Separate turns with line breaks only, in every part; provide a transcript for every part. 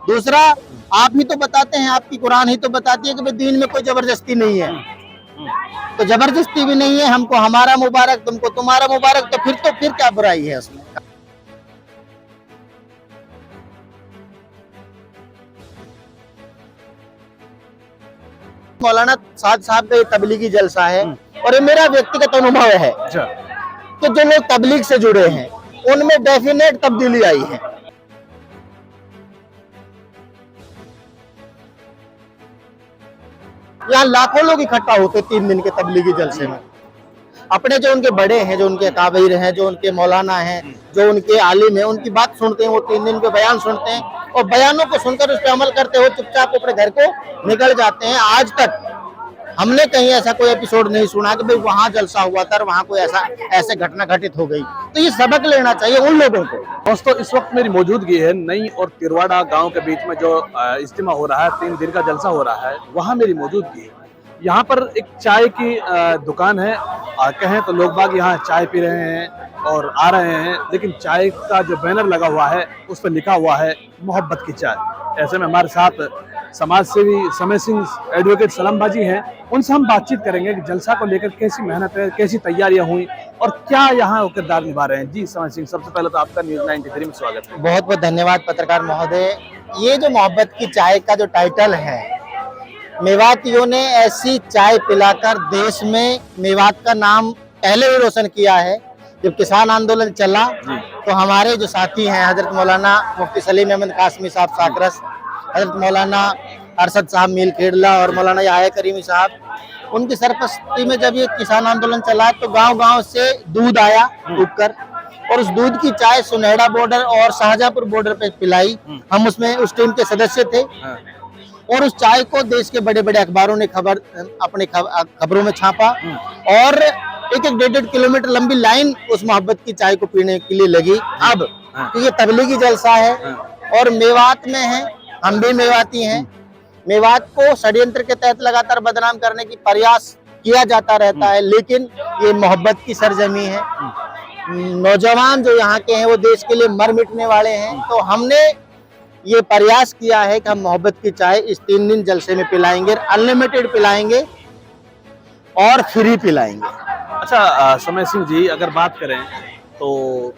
दूसरा, आप ही तो बताते हैं, आपकी कुरान ही तो बताती है कि भाई दीन में कोई जबरदस्ती नहीं है। तो जबरदस्ती भी नहीं है, हमको हमारा मुबारक, तुमको तुम्हारा मुबारक, तो फिर क्या बुराई है उसमें। मौलाना साद साहब का ये तबलीगी जलसा है और ये मेरा व्यक्तिगत अनुभव है कि जो लोग तबलीग से जुड़े हैं उनमें डेफिनेट तब्दीली आई है। यहाँ लाखों लोग इकट्ठा होते 3 दिन के तबलीगी जलसे में। अपने जो उनके बड़े हैं, जो उनके काबिर हैं, जो उनके मौलाना हैं, जो उनके आलिम हैं, उनकी बात सुनते हैं, वो 3 दिन के बयान सुनते हैं और बयानों को सुनकर उस पर अमल करते हुए चुपचाप अपने घर को निकल जाते हैं। आज तक हमने कहीं ऐसा कोई एपिसोड नहीं सुना कि भाई वहां जलसा हुआ था और वहां कोई ऐसे घटना घटित हो गई। तो ये सबक लेना चाहिए उन लोगों को।
दोस्तों, इस वक्त मेरी मौजूदगी है नई और तिरवाड़ा गांव के बीच में जो इज्तिमा हो रहा है, 3 दिन का जलसा हो रहा है, वहां मेरी मौजूदगी है। यहाँ पर एक चाय की दुकान है। कहें तो लोग बाग यहाँ चाय पी रहे हैं और आ रहे हैं, लेकिन चाय का जो बैनर लगा हुआ है उस पर लिखा हुआ है मोहब्बत की चाय। ऐसे में हमारे साथ समाज सेवी समय सिंह एडवोकेट सलाम बाजी हैं। उनसे हम बातचीत करेंगे कि जलसा को लेकर कैसी मेहनत है, कैसी तैयारियां हुई और क्या यहाँ वो किरदार निभा रहे हैं। जी समय सिंह, सबसे पहले तो आपका न्यूज़ 93 में स्वागत है।
बहुत बहुत धन्यवाद पत्रकार महोदय। ये जो मोहब्बत की चाय का जो टाइटल है, मेवातियों ने ऐसी चाय पिलाकर देश में मेवात का नाम पहले ही रोशन किया है। जब किसान आंदोलन चला तो हमारे जो साथी हैं हजरत मौलाना मुफ्ती सलीम अहमद कासमी साहब साकरस, हजरत मौलाना अरशद साहब मील खेड़ला और मौलाना याह्या करीमी साहब, उनकी सरपरस्ती में जब ये किसान आंदोलन चला तो गांव-गांव से दूध आया उगकर और उस दूध की चाय सुनहरा बॉर्डर और शाहजहांपुर बॉर्डर पे पिलाई। हम उसमें उस टीम के सदस्य थे और उस चाय को देश के बड़े बड़े अखबारों ने अपने खबरों में छापा और एक 1.5 किलोमीटर लंबी लाइन उस मोहब्बत की चाय को पीने के लिए लगी। अब ये तबलीगी जलसा है और मेवात में है, हम भी मेवाती हैं। मेवात को षड्यंत्र के तहत लगातार बदनाम करने की प्रयास किया जाता रहता है, लेकिन ये मोहब्बत की सरजमी है। नौजवान जो यहाँ के हैं वो देश के लिए मर मिटने वाले हैं। तो हमने ये प्रयास किया है कि हम मोहब्बत की चाय इस 3 दिन जलसे में पिलाएंगे, अनलिमिटेड पिलाएंगे और फ्री पिलाएंगे।
अच्छा समय सिंह जी, अगर बात करें तो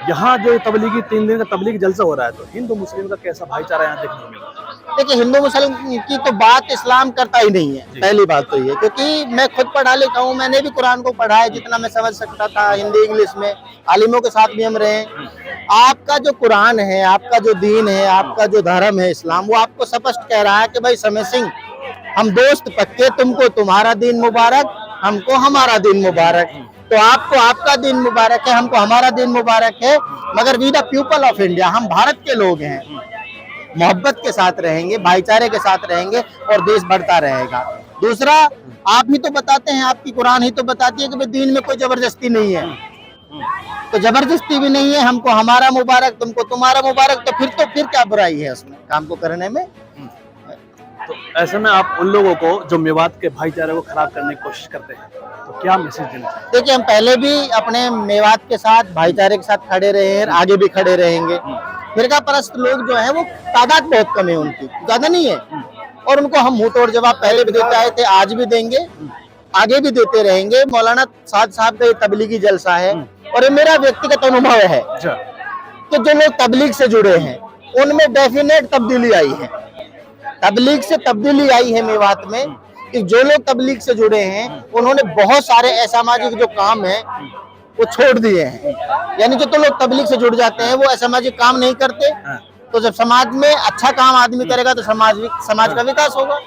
यहाँ जो तबलीगी 3 दिन का तबलीगी जलसा हो रहा है तो हिंदू मुस्लिम का कैसा भाईचारा यहाँ देखने को मिल रहा है?
देखिए, हिंदू मुस्लिम की तो बात इस्लाम करता ही नहीं है। पहली बात तो ये, क्योंकि मैं खुद पढ़ा लिखा हूँ, मैंने भी कुरान को पढ़ा है जितना मैं समझ सकता था, हिंदी इंग्लिश में, आलिमों के साथ भी हम रहे। आपका जो कुरान है, आपका जो दीन है, आपका जो धर्म है इस्लाम, वो आपको स्पष्ट कह रहा है कि भाई समय सिंह, हम दोस्त पक्के, तुमको तुम्हारा दीन मुबारक, हमको हमारा दीन मुबारक। तो आपको आपका दिन मुबारक है, हमको हमारा दिन मुबारक है, मगर we the people of India, हम भारत के लोग हैं, मोहब्बत के साथ रहेंगे, भाईचारे के साथ रहेंगे और देश बढ़ता रहेगा। दूसरा, आप ही तो बताते हैं, आपकी कुरान ही तो बताती है कि भाई दीन में कोई जबरदस्ती नहीं है। तो जबरदस्ती भी नहीं है, हमको हमारा मुबारक, तुमको तुम्हारा मुबारक, तो फिर क्या बुराई है उसमें काम को करने में।
तो ऐसे में आप उन लोगों को जो मेवात के भाईचारे को खराब करने की कोशिश करते हैं तो क्या मैसेज देना चाहिए?
देखिए, हम पहले भी अपने मेवात के साथ, भाईचारे के साथ खड़े रहे हैं, आगे भी खड़े रहेंगे। फिरका परस्त लोग जो है वो तादाद बहुत कम है, उनकी ज्यादा नहीं है और उनको हम मुंह तोड़ जवाब पहले भी देते आए थे, आज भी देंगे, आगे भी देते रहेंगे। मौलाना साद साहब का ये तबलीगी जलसा है और ये मेरा व्यक्तिगत अनुभव है कि जो लोग तबलीग से जुड़े हैं उनमें डेफिनेट तब्दीली आई है। तबलीग से तब्दीली आई है मेवात में कि जो लोग तबलीग से जुड़े हैं उन्होंने बहुत सारे असामाजिक जो काम है वो छोड़ दिए हैं। यानी जो तो लोग तबलीग से जुड़ जाते हैं वो असामाजिक काम नहीं करते। तो जब समाज में अच्छा काम आदमी करेगा तो समाज का विकास होगा।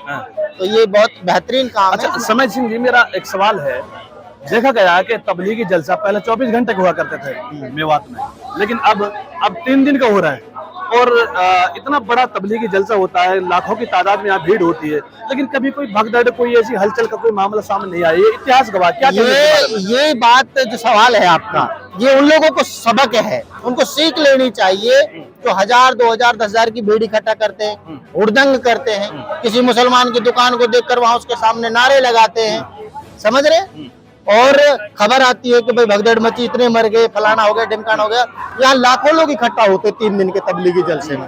तो ये बहुत बेहतरीन काम है।
समय सिंह जी, मेरा एक सवाल है, देखा गया कि तबलीगी जलसा पहले 24 घंटे हुआ करते थे मेवात में, लेकिन अब 3 दिन का हो रहा है और इतना बड़ा तबलीगी जलसा होता है, लाखों की तादाद में यहाँ भीड़ होती है, लेकिन कभी कोई भगदड़, कोई ऐसी हलचल का कोई मामला सामने नहीं आया। ये इतिहास गवाह क्या
ये बात जो सवाल है आपका, ये उन लोगों को सबक है, उनको सीख लेनी चाहिए जो 1000, 2000, 10,000 की भीड़ इकट्ठा करते हैं, हुड़दंग करते हैं, किसी मुसलमान की दुकान को देखकर वहां उसके सामने नारे लगाते हैं, समझ रहे, और खबर आती है कि भाई भगदड़ मची, इतने मर गए, फलाना हो गया, ढिमकाना हो गया। यहाँ लाखों लोग इकट्ठा होते 3 दिन के तबलीगी जलसे में।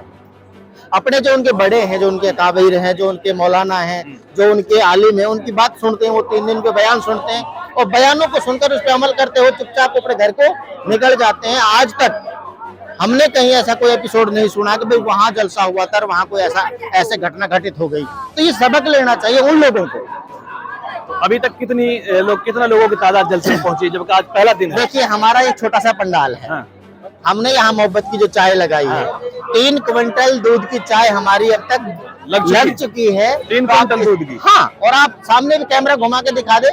अपने जो उनके बड़े हैं, जो उनके काबिर हैं, जो उनके मौलाना हैं, जो उनके आलिम हैं, उनकी बात सुनते हैं, वो 3 दिन के बयान सुनते हैं और बयानों को सुनकर उस पर अमल करते हुए चुपचाप अपने घर को निकल जाते हैं। आज तक हमने कहीं ऐसा कोई एपिसोड नहीं सुना कि भाई वहां जलसा हुआ था, वहां कोई ऐसे घटना घटित हो गई। तो ये सबक लेना चाहिए उन लोगों को।
अभी तक कितना लोगों की तादाद जलसे में पहुंची, जबकि आज पहला दिन है।
देखिए, हमारा एक छोटा सा पंडाल है।
हाँ।
हमने यहाँ मोहब्बत की जो चाय लगाई है, 3 क्विंटल दूध की चाय हमारी अब तक लग चुकी है।
3 क्विंटल दूध की।
हाँ, और आप सामने भी कैमरा घुमा के दिखा दे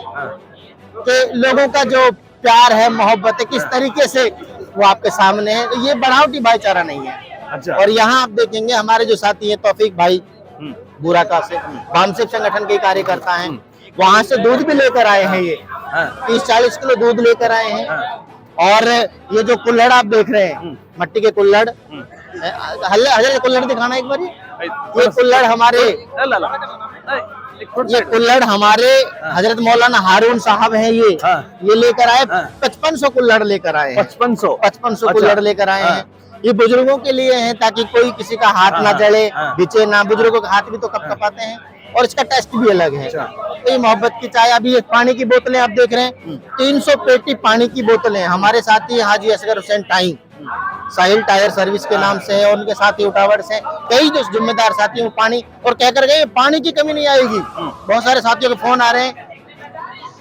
कि लोगों का जो प्यार है, मोहब्बत है, किस तरीके से वो आपके सामने है। ये बनावटी भाईचारा नहीं है।
अच्छा।
और यहाँ आप देखेंगे हमारे जो साथी हैं, तौफीक भाई बुराका से, बामसेब संगठन के कार्यकर्ता हैं, वहां से दूध भी लेकर आए हैं। ये 30-40 किलो दूध लेकर आए हैं। और ये जो कुल्हड़ आप देख रहे हैं, मट्टी के कुल्हड़, हजरत कुल्हड़ दिखाना एक बार। ये कुल्हड़ हमारे हजरत मौलाना हारून साहब हैं। ये लेकर आए 5500 कुल्हड़ लेकर आए हैं। 5500 कुल्हड़ लेकर आए हैं। ये बुजुर्गों के लिए हैं, ताकि कोई किसी का हाथ ना जले, बिचे ना। बुजुर्गों के हाथ भी तो कपकपाते हैं और इसका टेस्ट भी अलग है। तो ये मोहब्बत की चाय। अभी ये पानी की बोतलें आप देख रहे हैं, 300 पेटी पानी की बोतलें। हमारे साथी हाजी असगर हुसैन टाई, साहिल टायर सर्विस के नाम से है, उनके साथी उठावर्स हैं, कई जो जिम्मेदार साथी हैं, पानी और कहकर गए पानी की कमी नहीं आएगी। बहुत सारे साथियों के फोन आ रहे हैं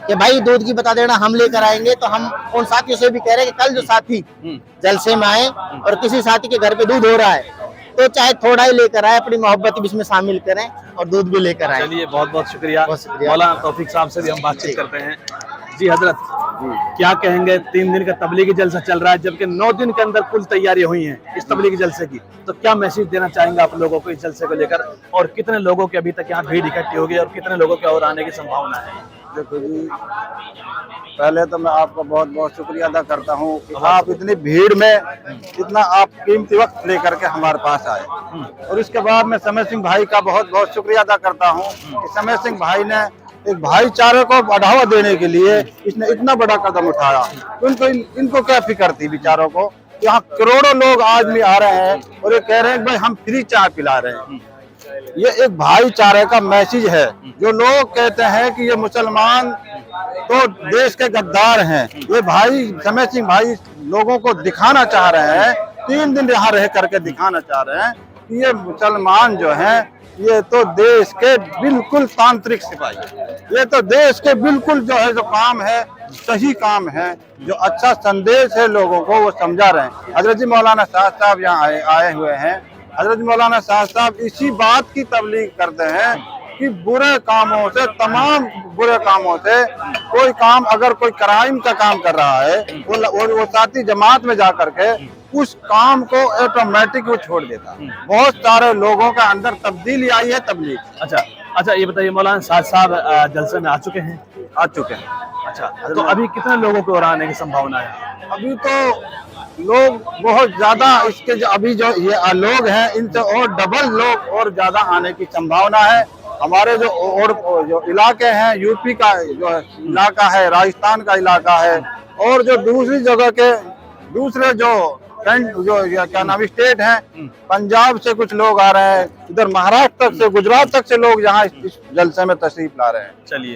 कि भाई दूध की बता देना, हम लेकर आएंगे। तो हम उन साथियों से भी कह रहे हैं कि कल जो साथी जलसे में आए और किसी साथी के घर पे दूध हो रहा है, तो चाहे थोड़ा ही लेकर आए, अपनी मोहब्बत भी इसमें शामिल करें और दूध भी लेकर आए।
चलिए, बहुत बहुत शुक्रिया। मौलाना तौफीक साहब से भी हम बातचीत करते हैं। जी हजरत, क्या कहेंगे? 3 दिन का तबलीगी जलसा चल रहा है, जबकि 9 दिन के अंदर कुल तैयारी हुई है इस तबलीगी जलसे की। तो क्या मैसेज देना चाहेंगे आप लोगों को इस जलसे को लेकर, और कितने लोगों की अभी तक यहाँ भीड़ इकट्ठी होगी और कितने लोगों के और आने की संभावना है?
देखो जी, पहले तो मैं आपका बहुत बहुत शुक्रिया अदा करता हूँ कि आप इतनी भीड़ में इतना आप कीमती वक्त लेकर के हमारे पास आए। और इसके बाद मैं समय सिंह भाई का बहुत बहुत शुक्रिया अदा करता हूँ कि समय सिंह भाई ने एक भाईचारे को बढ़ावा देने के लिए इसने इतना बड़ा कदम उठाया। इनको क्या फिक्र थी बेचारों को। यहाँ करोड़ों लोग आज भी आ रहे हैं और ये कह रहे हैं भाई हम फ्री चाय पिला रहे हैं। ये एक भाईचारे का मैसेज है। जो लोग कहते हैं कि ये मुसलमान तो देश के गद्दार हैं, ये भाई समय सिंह भाई लोगों को दिखाना चाह रहे हैं, 3 दिन यहाँ रह करके दिखाना चाह रहे हैं कि ये मुसलमान जो हैं, ये तो देश के बिल्कुल तांत्रिक सिपाही, ये तो देश के बिल्कुल जो है जो काम है सही काम है, जो अच्छा संदेश है लोगों को वो समझा रहे हैं। हजरत जी मौलाना शाह साहब यहाँ आए हुए हैं। हजरत मौलाना शाह साहब इसी बात की तबलीग करते हैं कि बुरे कामों से, तमाम बुरे कामों से कोई काम, अगर कोई क्राइम का काम कर रहा है, वो साथी जमात में जा करके उस काम को ऑटोमेटिक वो छोड़ देता है। बहुत सारे लोगों का अंदर तब्दीली आई है तबलीग।
अच्छा, ये बताइए, मौलाना शाह साहब जलसे में आ चुके हैं?
आ चुके हैं।
अच्छा, तो अभी कितने लोगों को और आने की संभावना है?
अभी तो लोग बहुत ज्यादा, इसके जो अभी जो ये लोग हैं, इनसे और डबल लोग और ज्यादा आने की संभावना है। हमारे जो इलाके हैं, यूपी का जो इलाका है, राजस्थान का इलाका है, और जो दूसरी जगह के दूसरे जो क्या नाम स्टेट हैं, पंजाब से कुछ लोग आ रहे हैं, इधर महाराष्ट्र तक से, गुजरात तक से लोग यहाँ इस जलसे में तशरीफ ला रहे हैं।
चलिए।